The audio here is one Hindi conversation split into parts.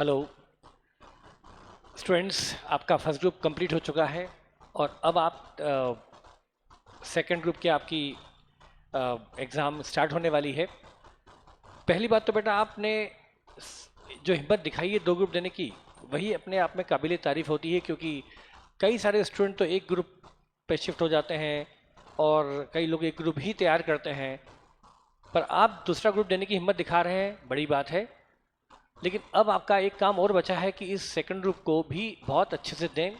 हेलो स्टूडेंट्स, आपका फर्स्ट ग्रुप कंप्लीट हो चुका है और अब आप सेकंड ग्रुप की आपकी एग्ज़ाम स्टार्ट होने वाली है। पहली बात तो बेटा आपने जो हिम्मत दिखाई है दो ग्रुप देने की, वही अपने आप में काबिल तारीफ़ होती है, क्योंकि कई सारे स्टूडेंट तो एक ग्रुप पे शिफ्ट हो जाते हैं और कई लोग एक ग्रुप ही तैयार करते हैं, पर आप दूसरा ग्रुप देने की हिम्मत दिखा रहे हैं, बड़ी बात है। लेकिन अब आपका एक काम और बचा है कि इस सेकंड ग्रुप को भी बहुत अच्छे से दें,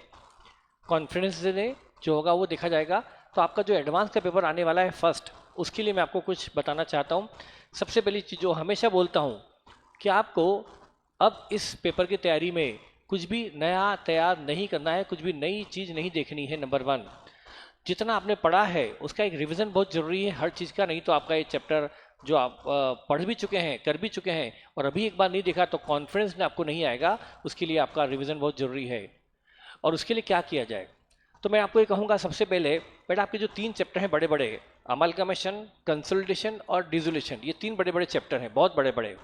कॉन्फिडेंस से दें, जो होगा वो देखा जाएगा। तो आपका जो एडवांस का पेपर आने वाला है फर्स्ट, उसके लिए मैं आपको कुछ बताना चाहता हूँ। सबसे पहली चीज़ जो हमेशा बोलता हूँ कि आपको अब इस पेपर की तैयारी में कुछ भी नया तैयार नहीं करना है, कुछ भी नई चीज़ नहीं देखनी है। नंबर वन, जितना आपने पढ़ा है उसका एक रिवीजन बहुत ज़रूरी है हर चीज़ का, नहीं तो आपका ये चैप्टर जो आप पढ़ भी चुके हैं, कर भी चुके हैं, और अभी एक बार नहीं देखा तो कॉन्फिडेंस में आपको नहीं आएगा। उसके लिए आपका रिवीजन बहुत ज़रूरी है। और उसके लिए क्या किया जाए, तो मैं आपको ये कहूँगा, सबसे पहले बेटा आपके जो तीन चैप्टर हैं बड़े बड़े, अमालगमेशन, कंसोलिडेशन और डिसोल्यूशन, ये तीन बड़े बड़े चैप्टर हैं, बहुत बड़े बड़े।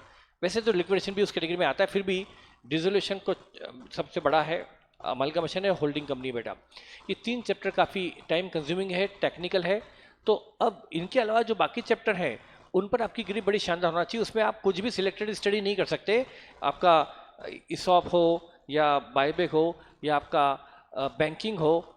वैसे तो लिक्विडेशन भी उस कैटेगरी में आता है, फिर भी डिसोल्यूशन को सबसे बड़ा है, अमालगमेशन है, होल्डिंग कंपनी। बेटा ये तीन चैप्टर काफ़ी टाइम कंज्यूमिंग है, टेक्निकल है। तो अब इनके अलावा जो बाकी चैप्टर हैं उन पर आपकी ग्रिप बड़ी शानदार होना चाहिए। उसमें आप कुछ भी सिलेक्टेड स्टडी नहीं कर सकते। आपका इसॉप हो या बायबेक हो या आपका बैंकिंग हो,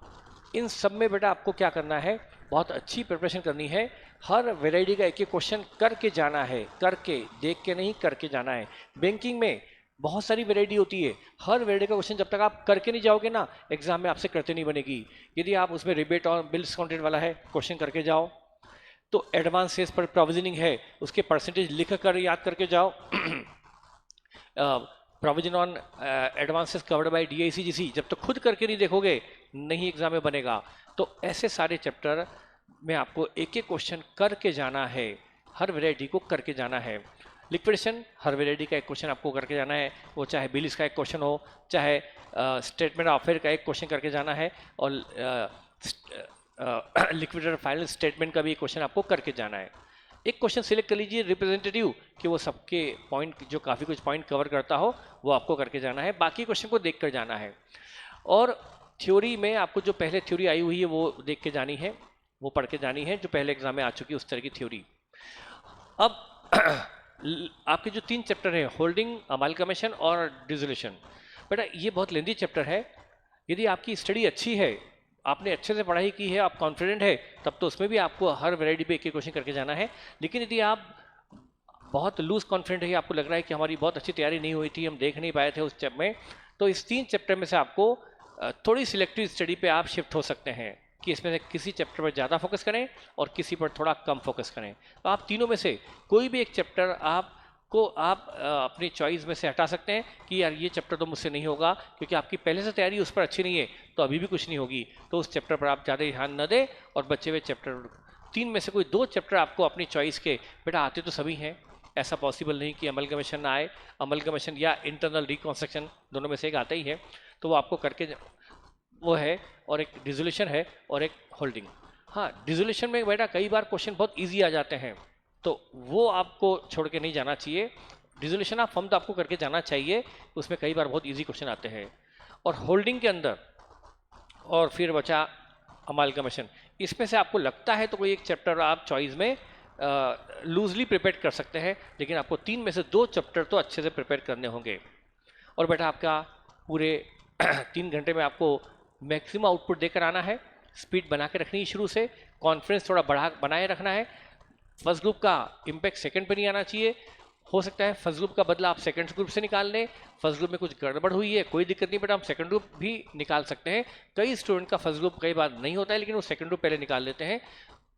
इन सब में बेटा आपको क्या करना है, बहुत अच्छी प्रिपरेशन करनी है। हर वेराइटी का एक एक क्वेश्चन करके जाना है, करके, देख के नहीं, करके जाना है। बैंकिंग में बहुत सारी वेराइटी होती है, हर वेराइटी का क्वेश्चन जब तक आप करके नहीं जाओगे ना, एग्जाम में आपसे करते नहीं बनेगी। यदि आप उसमें रिबेट और बिल्स काउंटेड वाला है, क्वेश्चन करके जाओ। तो एडवांस सेल्स पर प्रोविजनिंग है, उसके परसेंटेज लिख कर याद करके जाओ। Provision on advances covered by DICGC, जब तक खुद करके नहीं देखोगे नहीं एग्जाम में बनेगा। तो ऐसे सारे चैप्टर में आपको एक एक क्वेश्चन करके जाना है, हर वेराइटी को करके जाना है। लिक्विडेशन, हर वेराइटी का एक क्वेश्चन आपको करके जाना है, वो चाहे बिल्स का एक क्वेश्चन हो, चाहे स्टेटमेंट ऑफ अफेयर का एक क्वेश्चन करके जाना है, और लिक्विडेटर फाइनल स्टेटमेंट का भी एक क्वेश्चन आपको करके जाना है। एक क्वेश्चन सिलेक्ट कर लीजिए रिप्रेजेंटेटिव, कि वो सबके पॉइंट, जो काफ़ी कुछ पॉइंट कवर करता हो, वो आपको करके जाना है। बाकी क्वेश्चन को देख कर जाना है। और थ्योरी में आपको जो पहले थ्योरी आई हुई है वो देख के जानी है, वो पढ़ के जानी है, जो पहले एग्जाम में आ चुकी है उस तरह की थ्योरी। अब आपके जो तीन चैप्टर हैं, होल्डिंग, अमालगमेशन और डिसोल्यूशन, बेटा ये बहुत लेंदी चैप्टर है। यदि आपकी स्टडी अच्छी है, आपने अच्छे से पढ़ाई की है, आप कॉन्फिडेंट है, तब तो उसमें भी आपको हर वैरायटी पे एक एक क्वेश्चन करके जाना है। लेकिन यदि आप बहुत लूज कॉन्फिडेंट है, आपको लग रहा है कि हमारी बहुत अच्छी तैयारी नहीं हुई थी, हम देख नहीं पाए थे उस चैप्टर में, तो इस तीन चैप्टर में से आपको थोड़ी सिलेक्टिव स्टडी पे आप शिफ्ट हो सकते हैं, कि इसमें से किसी चैप्टर पर ज़्यादा फोकस करें और किसी पर थोड़ा कम फोकस करें। तो आप तीनों में से कोई भी एक चैप्टर आप अपनी चॉइस में से हटा सकते हैं, कि यार ये चैप्टर तो मुझसे नहीं होगा, क्योंकि आपकी पहले से तैयारी उस पर अच्छी नहीं है, तो अभी भी कुछ नहीं होगी। तो उस चैप्टर पर आप ज़्यादा ध्यान न दें, और बचे हुए चैप्टर, तीन में से कोई दो चैप्टर आपको अपनी चॉइस के, बेटा आते तो सभी हैं, ऐसा पॉसिबल नहीं कि अमलगमेशन ना आए। अमलगमेशन या इंटरनल रिकॉन्स्ट्रक्शन, दोनों में से एक आता ही है, तो वो आपको करके वो है। और एक डिसोल्यूशन है और एक होल्डिंग। हाँ, डिसोल्यूशन में बेटा कई बार क्वेश्चन बहुत इजी आ जाते हैं, तो वो आपको छोड़ के नहीं जाना चाहिए। डिसोल्यूशन ऑफ फॉर्म तो आपको करके जाना चाहिए, उसमें कई बार बहुत इजी क्वेश्चन आते हैं। और होल्डिंग के अंदर, और फिर बचा अमालगमेशन, इसमें से आपको लगता है तो कोई एक चैप्टर आप चॉइस में लूजली प्रिपेयर कर सकते हैं, लेकिन आपको तीन में से दो चैप्टर तो अच्छे से प्रिपेयर करने होंगे। और बेटा आपका पूरे 3 घंटे में आपको मैक्सिमम आउटपुट देकर आना है, स्पीड बना के रखनी है शुरू से, कॉन्फिडेंस थोड़ा बनाए रखना है। फर्स्ट ग्रुप का इम्पैक्ट सेकंड पे नहीं आना चाहिए। हो सकता है फर्स्ट ग्रुप का बदला आप सेकंड ग्रुप से निकाल लें, फर्स्ट ग्रुप में कुछ गड़बड़ हुई है, कोई दिक्कत नहीं, बट हम सेकंड ग्रुप भी निकाल सकते हैं। कई स्टूडेंट का फर्स्ट ग्रुप कई बार नहीं होता है, लेकिन वो सेकंड ग्रुप पहले निकाल लेते हैं।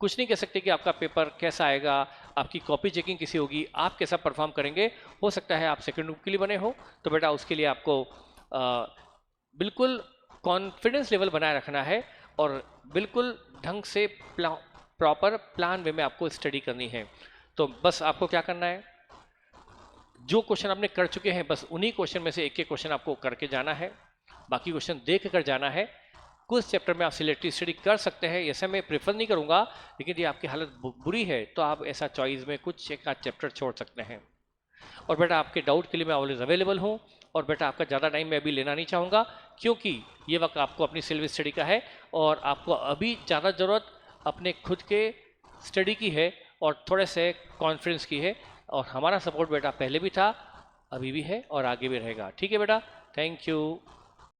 कुछ नहीं कह सकते कि आपका पेपर कैसा आएगा, आपकी कॉपी चेकिंग कैसी होगी, आप कैसा परफॉर्म करेंगे। हो सकता है आप सेकंड ग्रुप के लिए बने हो, तो बेटा उसके लिए आपको बिल्कुल कॉन्फिडेंस लेवल बनाए रखना है, और बिल्कुल ढंग से प्रॉपर प्लान वे में आपको स्टडी करनी है। तो बस आपको क्या करना है, जो क्वेश्चन आपने कर चुके हैं बस उन्हीं क्वेश्चन में से एक एक क्वेश्चन आपको करके जाना है, बाकी क्वेश्चन देख कर जाना है। कुछ चैप्टर में आप सिलेक्टिव स्टडी कर सकते हैं, ऐसा मैं प्रेफर नहीं करूंगा, लेकिन यदि आपकी हालत बुरी है तो आप ऐसा चॉइस में कुछ एक आध चैप्टर छोड़ सकते हैं। और बेटा आपके डाउट के लिए मैं ऑलवेज अवेलेबल हूँ। और बेटा आपका ज़्यादा टाइम मैं अभी लेना नहीं चाहूँगा, क्योंकि ये वक्त आपको अपनी सेल्फ स्टडी का है और आपको अभी ज़्यादा ज़रूरत अपने खुद के स्टडी की है और थोड़े से कॉन्फ्रेंस की है। और हमारा सपोर्ट बेटा पहले भी था, अभी भी है और आगे भी रहेगा। ठीक है बेटा, थैंक यू।